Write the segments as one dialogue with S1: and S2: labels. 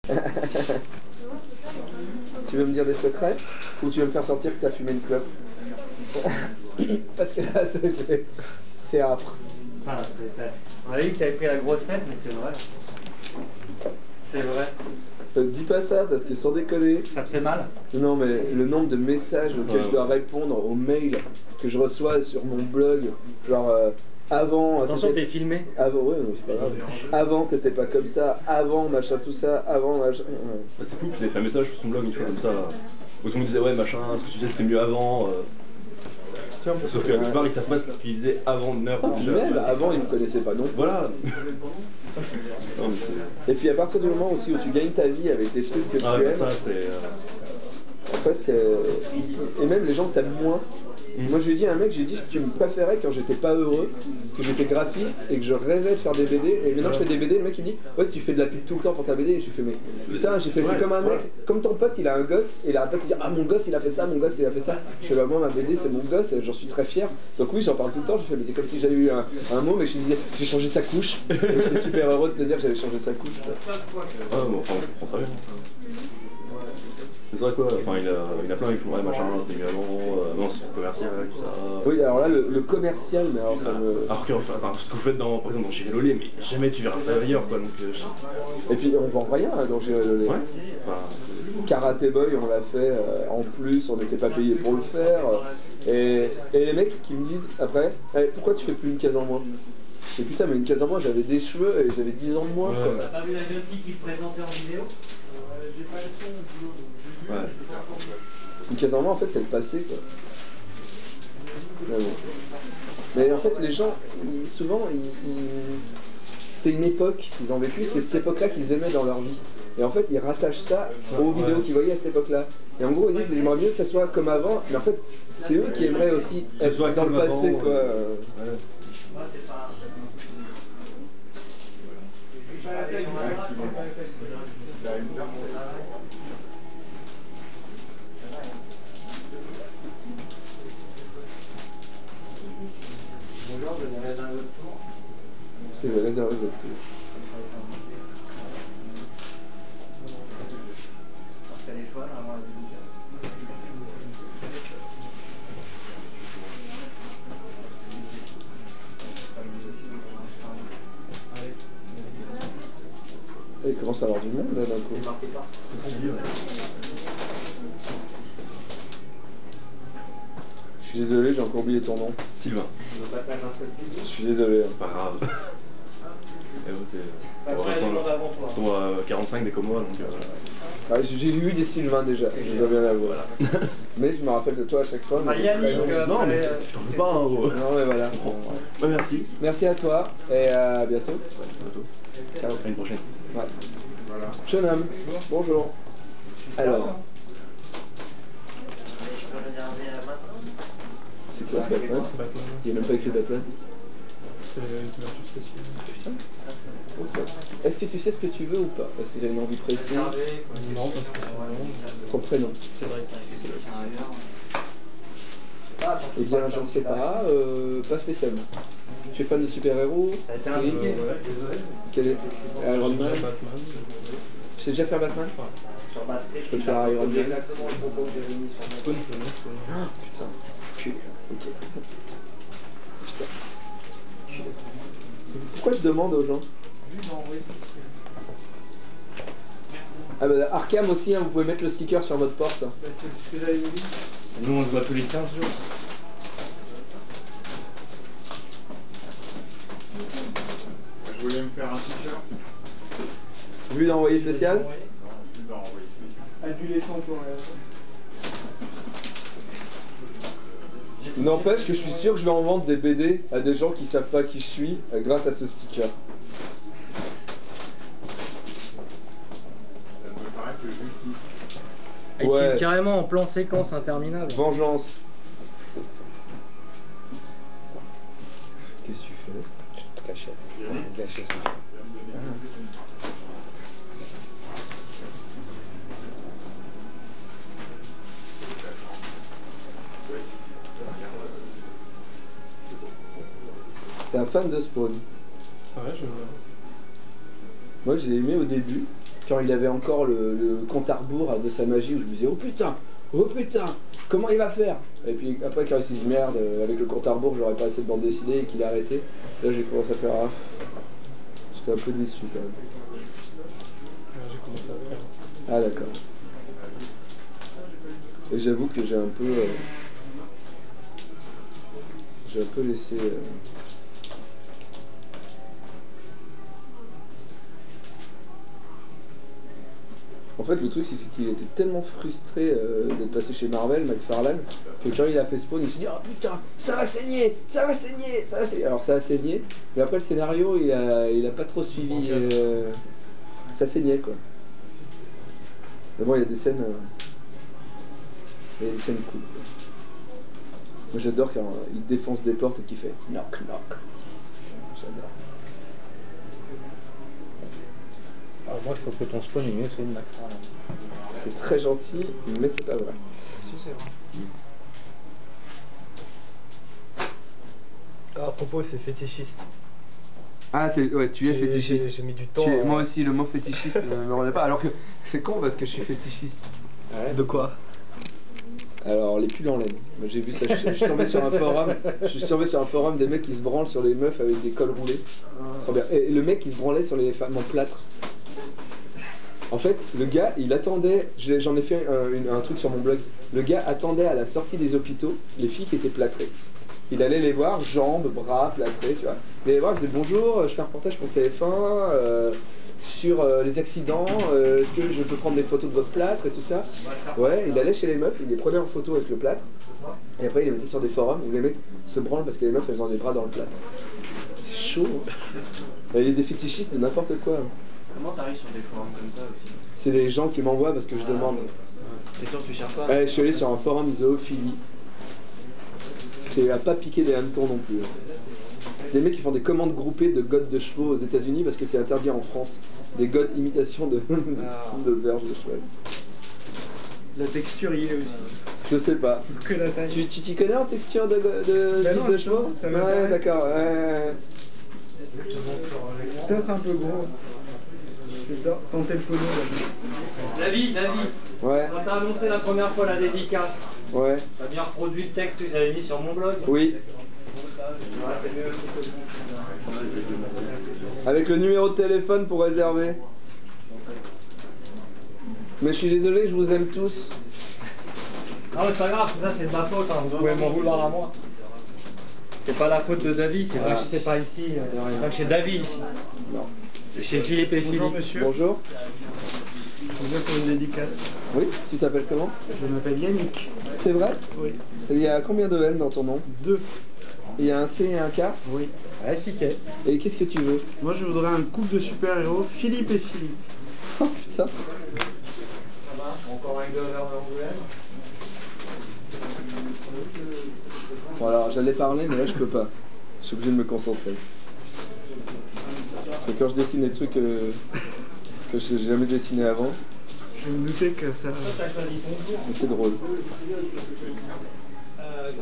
S1: Tu veux me dire des secrets? Ou tu veux me faire sentir que tu as fumé une clope? Parce que là, c'est âpre.
S2: Ah, on a dit que tu avais pris la grosse tête, mais c'est vrai. C'est vrai.
S1: Dis pas ça, parce que sans déconner...
S2: Ça te fait mal?
S1: Non, mais le nombre de messages auxquels je dois répondre, aux mails que je reçois sur mon blog, genre avant...
S2: Attention, t'es filmé.
S1: Avant, ouais, c'est pas grave. Avant, t'étais pas comme ça, avant, machin, tout ça, avant, machin...
S3: Bah, c'est cool, tu avais fait un message sur ton blog, une fois comme ça, où tout le monde disait ouais, machin, ce que tu disais c'était mieux avant... Sauf que la plupart ils savent pas ce qu'ils faisaient avant de Nerd déjà.
S1: Même avant ils me connaissaient pas non.
S3: Voilà. Non,
S1: et puis à partir du moment aussi où tu gagnes ta vie avec des trucs que tu aimes,
S3: ça c'est...
S1: En fait, et même les gens que t'aimes moins. Moi je lui ai dit à un mec, j'ai dit que tu me préférais quand j'étais pas heureux, que j'étais graphiste et que je rêvais de faire des BD, et maintenant je fais des BD, le mec il me dit ouais tu fais de la pub tout le temps pour ta BD, et je lui fais mais putain j'ai fait c'est comme un mec, comme ton pote il a un gosse, et il arrête pas de te dire ah mon gosse il a fait ça, mon gosse il a fait ça, je fais bah moi ma BD c'est mon gosse et j'en suis très fier, donc oui j'en parle tout le temps, je fais mais c'est comme si j'avais eu un mot mais je disais j'ai changé sa couche, et j'étais super heureux de te dire que j'avais changé sa couche.
S3: Ah bon enfin je comprends très bien. C'est vrai quoi, enfin il a plein avec ouais machin, c'était mieux avant, non c'est commercial, tout ça.
S1: Oui alors là le commercial, mais alors ça me...
S3: Alors que enfin, ce que vous faites par exemple dans Chéri Lolé, mais jamais tu verras ça ailleurs quoi donc...
S1: Et puis on vend rien hein, dans Chéri Lolé.
S3: Ouais. Enfin,
S1: Karate Boy on l'a fait en plus, on n'était pas payé pour le faire. Et les mecs qui me disent après, pourquoi tu fais plus une case en moins? Et putain mais une case en moins j'avais des cheveux et j'avais 10 ans de moins.
S2: T'as pas vu la jeune fille qui te présentait en vidéo? J'ai pas le son du boulot.
S1: Ouais. Une case en moins en fait c'est le passé quoi. Mais en fait les gens souvent c'était une époque qu'ils ont vécu, c'est cette époque là qu'ils aimaient dans leur vie. Et en fait ils rattachent ça aux vidéos qu'ils voyaient à cette époque là. Et en gros ils disent j'aimerais mieux que ça soit comme avant, mais en fait c'est eux qui aimeraient aussi être dans le passé quoi.
S2: Bonjour, je vais réserver votre tour.
S1: C'est réservé votre tour.
S2: Parce qu'elle est choix avant la dédicace.
S1: Il commence à avoir du monde là d'un coup. Je suis désolé, j'ai encore oublié ton nom.
S3: Sylvain.
S1: Je suis désolé.
S3: C'est pas grave. T'es 45 des comme moi donc...
S1: J'ai lu des Sylvains déjà, je dois bien l'avouer. Mais je me rappelle de toi à chaque fois.
S3: Non mais je t'en veux pas hein gros.
S1: Non mais voilà.
S3: Bah merci.
S1: Merci à toi et à bientôt. Ciao.
S3: À une prochaine.
S1: Ouais. Voilà. Jeune homme, bonjour. Alors. C'est quoi Batman? Il n'y a même pas écrit Batman.
S4: C'est une couverture spéciale.
S1: Putain. Okay. Est-ce que tu sais ce que tu veux ou pas? Est-ce que tu as une envie précise?
S4: Non, pas spécialement.
S1: Ton prénom?
S4: C'est vrai.
S1: Eh bien, je ne sais pas, pas spécialement. Tu es fan de super-héros? Oui. Quel est Iron Man? Tu sais déjà faire Batman? Je peux te faire Iron Man.
S2: Exactement le propos que j'ai mis sur mon
S1: Ah, putain. Cul. Ok. Putain. Cul. Pourquoi je demande aux gens? Ah bah Arkham aussi, hein, vous pouvez mettre le sticker sur votre porte.
S4: Bah, c'est ce que j'avais dit.
S2: Nous on se voit tous les 15 jours.
S5: Je voulais me faire un t-shirt.
S1: Vue d'envoyé spécial?
S4: Adolescent pour
S1: N'empêche que je suis sûr que je vais en vendre des BD à des gens qui savent pas qui je suis grâce à ce sticker.
S2: Et
S1: Ouais.
S2: carrément en plan séquence interminable.
S1: Vengeance. Qu'est-ce que tu fais? Je te cachais. T'es un fan de Spawn?
S4: Ouais, je...
S1: Moi j'ai aimé au début. Puis quand il avait encore le compte à rebours de sa magie où je me disais oh putain, comment il va faire? Et puis après quand il s'est dit merde, avec le compte à rebours j'aurais pas assez de bande dessinée et qu'il a arrêté, là j'ai commencé à faire ah, j'étais un peu déçu quand même.
S4: J'ai commencé à faire.
S1: Ah d'accord. Et j'avoue que j'ai un peu laissé En fait, le truc, c'est qu'il était tellement frustré d'être passé chez Marvel, McFarlane, que quand il a fait Spawn, il s'est dit oh putain, ça va saigner, ça va saigner, ça va saigner. Alors ça a saigné, mais après le scénario, il a pas trop suivi. Ça saignait quoi. Mais bon, il y a des scènes. Il y a des scènes cool. Moi j'adore quand il défonce des portes et qu'il fait knock knock. J'adore.
S6: Alors moi je trouve que ton spawn est mieux que celui de McFarlane.
S1: C'est très gentil, mais c'est pas vrai.
S4: Si, c'est vrai.
S6: Ah, à propos, c'est fétichiste.
S1: Ah, ouais, tu es fétichiste.
S6: J'ai mis du temps.
S1: Moi aussi, le mot fétichiste ne me rendait pas. Alors que c'est con parce que je suis fétichiste.
S6: Ouais. De quoi?
S1: Alors, les pulls en laine. Moi, j'ai vu ça. Je suis tombé sur un forum. Je suis tombé sur un forum des mecs qui se branlent sur les meufs avec des cols roulés. C'est trop bien. Et le mec qui se branlait sur les femmes en plâtre. En fait, le gars, il attendait. J'en ai fait un truc sur mon blog. Le gars attendait à la sortie des hôpitaux les filles qui étaient plâtrées. Il allait les voir, jambes, bras, plâtrés, tu vois. Il allait les voir, il disait bonjour, je fais un reportage pour TF1 sur les accidents, est-ce que je peux prendre des photos de votre plâtre et tout ça. Ouais, il allait chez les meufs, il les prenait en photo avec le plâtre, et après il les mettait sur des forums où les mecs se branlent parce que les meufs elles ont des bras dans le plâtre. C'est chaud. Il y a des fétichistes de n'importe quoi.
S2: Comment t'arrives sur des forums comme ça aussi?
S1: C'est les gens qui m'envoient parce que je demande.
S2: T'es sûr que tu cherches pas?
S1: Ouais, je suis allé sur un forum zoophilie. C'est à pas piquer des hannetons non plus. Des mecs qui font des commandes groupées de godes de chevaux aux États-Unis parce que c'est interdit en France. Des godes imitation de verges de cheval.
S4: La texture y est aussi.
S1: Je sais pas.
S4: Que la taille.
S1: Tu t'y connais en texture de
S4: non,
S1: de chevaux?
S4: ça
S1: Ouais,
S4: m'intéresse.
S1: d'accord. Ouais.
S4: Peut-être un peu gros. Je vais tenter le polo là.
S2: David,
S1: Ouais.
S2: quand t'as annoncé la première fois la dédicace,
S1: Ouais.
S2: t'as bien reproduit le texte que j'avais mis sur mon blog?
S1: Oui.
S2: Ouais, c'est mieux.
S1: Avec le numéro de téléphone pour réserver. Mais je suis désolé, je vous aime tous.
S2: Non mais c'est pas grave, là c'est de ma faute, hein. Vous pouvez m'en vouloir à moi. C'est pas la faute de David, c'est vrai que c'est pas ici, c'est pas que chez David ici.
S1: Non.
S2: C'est chez Philippe et Philippe.
S4: Bonjour monsieur.
S1: Bonjour.
S4: Je viens pour une dédicace.
S1: Oui, tu t'appelles comment?
S4: Je m'appelle Yannick.
S1: C'est vrai?
S4: Oui.
S1: Il y a combien de N dans ton nom?
S4: 2.
S1: Il y a un C et un K?
S4: Oui.
S2: Ouais, si qu'est.
S1: Et qu'est-ce que tu veux?
S4: Moi je voudrais un couple de super-héros, Philippe et Philippe.
S1: Oh, ça.
S2: Ça va? Encore un gars vers l'Angoulême.
S1: Bon alors, j'allais parler, mais là je peux pas. Je suis obligé de me concentrer. Parce que quand je dessine des trucs que j'ai jamais dessiné avant,
S4: Je me doutais que ça.
S2: Toi t'as choisi ton tour.
S1: c'est drôle.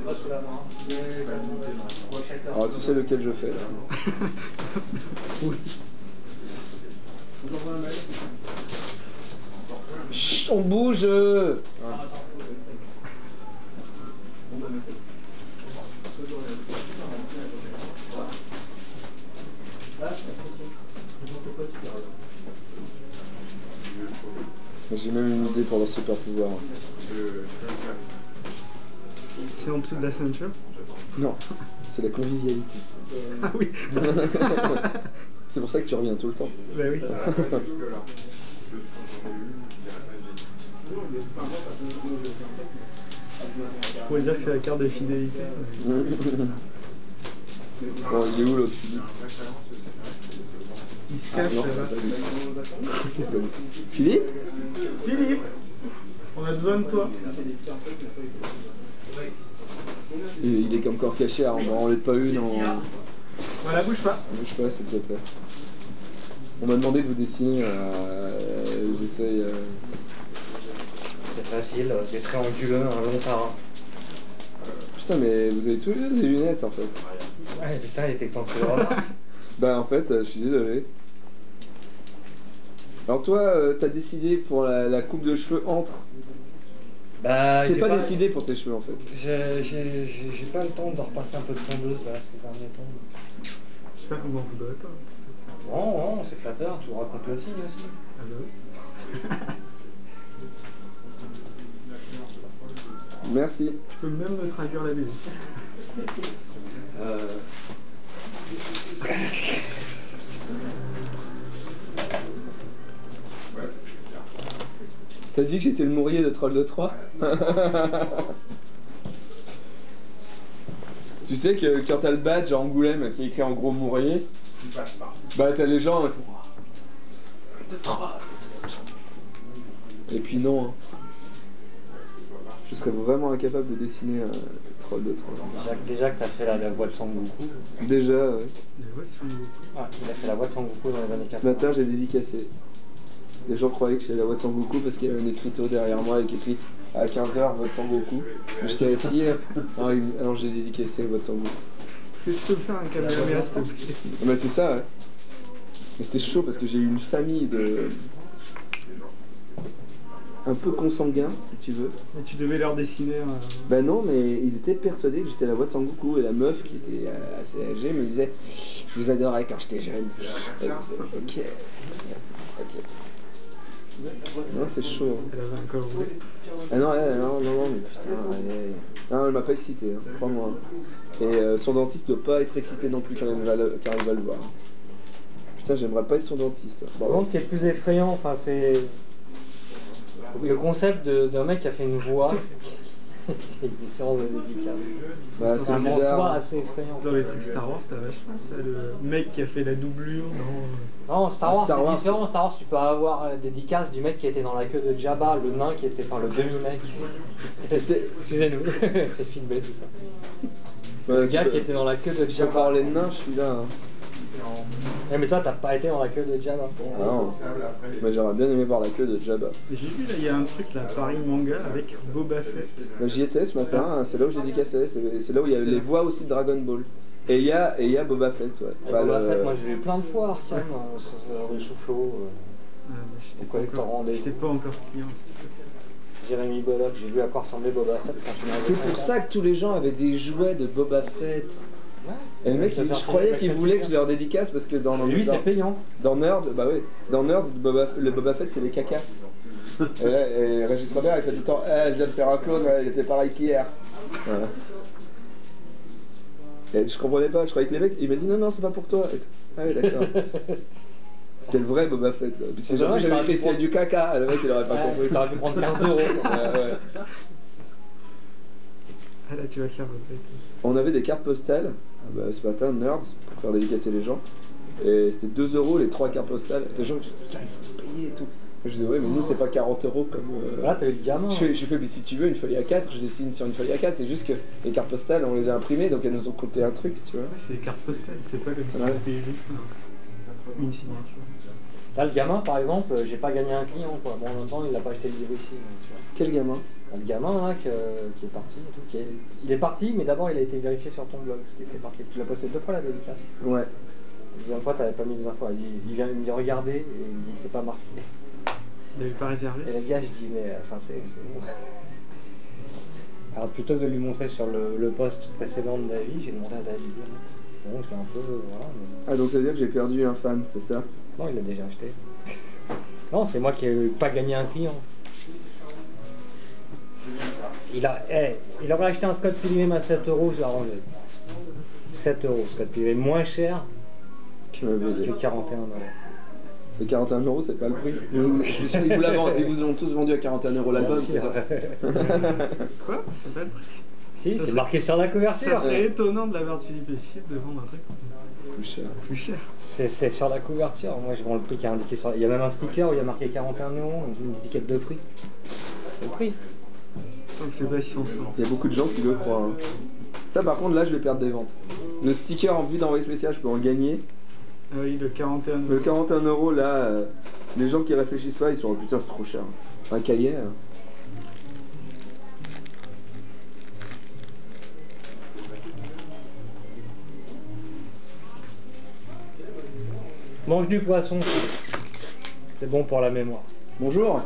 S2: Pas sous la main.
S1: Alors tu sais lequel je fais là.
S4: Oui.
S1: Chut, on bouge. J'ai même une idée pour leur super pouvoir.
S4: C'est en dessous de la ceinture.
S1: Non, c'est la convivialité.
S4: Ah oui.
S1: C'est pour ça que tu reviens tout le temps.
S4: Bah oui. Je pourrais dire que c'est la carte de fidélité.
S1: Bon, il est où l'autre Philippe?
S4: Il se cache
S1: non,
S4: là-bas.
S1: c'est pas lui. Philippe?
S4: Philippe, on a besoin de toi.
S1: Il est encore caché, on n'en l'est pas une en...
S4: Voilà, bouge pas.
S1: Je sais pas, s'il te plaît. On m'a demandé de vous dessiner, j'essaye...
S2: C'est facile, des traits anguleux, un long parrain.
S1: Putain, mais vous avez tous les deux des lunettes en fait.
S2: Ouais, putain, il était temps que tu le remarques.
S1: Bah en fait, je suis désolé. Alors toi, t'as décidé pour la coupe de cheveux entre.
S2: Bah,
S1: T'es
S2: j'ai
S1: pas décidé pour tes cheveux en fait.
S2: J'ai pas le temps de repasser un peu de tondeuse là ces derniers temps.
S4: J'espère qu'on m'en voudrait pas.
S2: Non, non, c'est flatteur, tu racontes le signe aussi.
S4: Ah bah oui.
S1: Merci.
S4: Tu peux même me traduire la musique.
S1: T'as dit que j'étais le mourier de Troll de Troyes. Tu sais que quand t'as le badge à Angoulême qui est écrit en gros mourier, bah t'as les gens qui font de Troyes. Et puis non. Hein. Je serais vraiment incapable de dessiner un Troll de Troyes.
S2: Déjà que t'as fait la voix de Sangoku.
S1: Déjà, ouais.
S4: Les voix de Sangoku.
S2: Ouais, il a fait la voix de Sangoku dans les années 80.
S1: Ce matin j'ai dédicacé. Les gens croyaient que j'étais la voix de Sangoku parce qu'il y avait un écriteau derrière moi avec écrit à 15h voix de Sangoku. J'étais assis, alors j'ai dédicacé la voix de Sangoku.
S4: Est-ce que tu peux me faire un Kamehameha s'il te plaît?
S1: Bah c'est ça, ouais. Mais c'était chaud parce que j'ai eu une famille de... un peu consanguin, si tu veux.
S4: Et tu devais leur dessiner
S1: Bah non, mais ils étaient persuadés que j'étais la voix de Sangoku. Et la meuf, qui était assez âgée, me disait « Je vous adorais quand j'étais jeune. » Et je disais, ok. Non, c'est chaud. Hein.
S4: Elle avait un col roulé.
S1: Ah non, mais putain, non, elle m'a pas excité, hein, crois-moi. Et son dentiste doit pas être excité non plus quand il va le voir. Putain, j'aimerais pas être son dentiste.
S2: Par contre, ce qui est le plus effrayant, enfin, c'est le concept d'un mec qui a fait une voix. C'est une séance de dédicace.
S1: Bah,
S2: C'est un
S1: bizarre.
S2: assez effrayant.
S4: Dans les trucs Star Wars, t'as vachement ça, le mec qui a fait la doublure dans...
S2: Non, Star Wars,
S1: Star Wars,
S2: c'est différent. Star Wars, tu peux avoir la dédicace du mec qui était dans la queue de Jabba, le nain qui était, enfin le demi-mec. Excusez-nous, c'est filmé tout ça.
S1: Ouais,
S2: Le gars qui était dans la queue de
S1: Tu peux
S2: Jabba.
S1: parler de nain, je suis là. Hein.
S2: Mais toi, t'as pas été dans la queue de Jabba.
S1: Ah non. Bah, j'aurais bien aimé voir la queue de Jabba.
S4: Et j'ai vu là, il y a un truc là, Paris Manga avec Boba Fett.
S1: Bah, j'y étais ce matin, hein, c'est là où j'ai dédicacé, c'est là où il y a les voix aussi de Dragon Ball. Et il y a Boba Fett, ouais.
S2: Et Boba Fett, moi j'ai vu plein de fois Arkham, rue Soufflot, collector rendez.
S4: J'étais pas encore client.
S2: Jérémy Bollock, j'ai vu à quoi ressemblait Boba Fett quand tu m'as
S1: C'est pour ça que tous les gens avaient des jouets de Boba Fett. Et le mec, je croyais qu'il voulait que je leur dédicace parce que dans
S2: lui c'est payant.
S1: Dans Nerd, bah oui, dans Nerd, le Boba Fett c'est les cacas. Et Régis Robert il fait tout le temps, je viens de faire un clone, il était pareil qu'hier. Voilà. Et je comprenais pas, je croyais que les mecs, il m'a dit non, c'est pas pour toi. Ah oui, d'accord. C'était le vrai Boba Fett. Quoi. Puis si j'avais écrit c'est du caca, le mec il aurait pas compris.
S2: T'aurais pu prendre 15 €.
S1: Ouais.
S4: Ah là, tu vas te faire regretter.
S1: On avait des cartes postales, ce matin, Nerds, pour faire dédicacer les gens. Et c'était 2 € les 3 cartes postales. Les gens me disaient, putain, il faut payer et tout. Je disais, ouais, mais nous, c'est pas 40 € comme.
S2: Là, t'as eu le gamin.
S1: Je fais, mais si tu veux une feuille A4, je dessine sur une feuille A4. C'est juste que les cartes postales, on les a imprimées, donc elles nous ont coûté un truc, tu vois.
S4: Ouais, c'est les cartes postales, c'est pas comme
S1: Ouais.
S4: payer juste une signature.
S2: Là, le gamin, par exemple, j'ai pas gagné un client, quoi. Bon, en même temps, il a pas acheté le livre ici, donc, tu vois.
S1: Quel gamin?
S2: Le gamin, là, qui est parti et tout, il est parti, mais d'abord, il a été vérifié sur ton blog, ce qui fait marqué. Tu l'as posté 2 fois la dédicace.
S1: Ouais.
S2: La deuxième fois, t'avais pas mis les infos. Il vient me dire, regardez, et il me dit, c'est pas marqué.
S4: Il avait pas réservé.
S2: Et le gars, je dis, mais enfin, c'est bon. Alors, plutôt que de lui montrer sur le post précédent de David, j'ai demandé à David. Bon, je l'ai un peu. Voilà. Mais...
S1: Ah, donc ça veut dire que j'ai perdu un fan, c'est ça?
S2: Non, il l'a déjà acheté. Non, c'est moi qui n'ai pas gagné un client. Il aurait acheté un Scott Pilgrim à 7 €, je l'ai arrangé. 7 €, Scott Pilgrim, moins cher
S1: Qui m'avait dit.
S2: que 41 €.
S1: Les 41 € c'est pas le prix. Ils vous ont tous vendu à 41 € l'album, c'est ça?
S4: Quoi? C'est pas le prix.
S2: Si, c'est marqué sur la couverture.
S4: Ça serait étonnant de la part de Philippe et Philippe de vendre un truc
S1: Plus cher.
S4: plus cher.
S2: C'est sur la couverture. Moi, je vends le prix qui est indiqué sur. Il y a même un sticker où il y a marqué 41 €, une étiquette de prix. C'est le prix.
S4: Tant que c'est pas 660.
S1: Il y a beaucoup de gens qui le croient. Hein. Ça, par contre, là, je vais perdre des ventes. Le sticker en vue d'envoyer spécial, je peux en gagner.
S4: Ah oui, le 41
S1: Le 41 €, là, les gens qui réfléchissent pas, ils sont oh, putain, c'est trop cher. Un cahier. Hein.
S2: Mange du poisson. C'est bon pour la mémoire.
S1: Bonjour.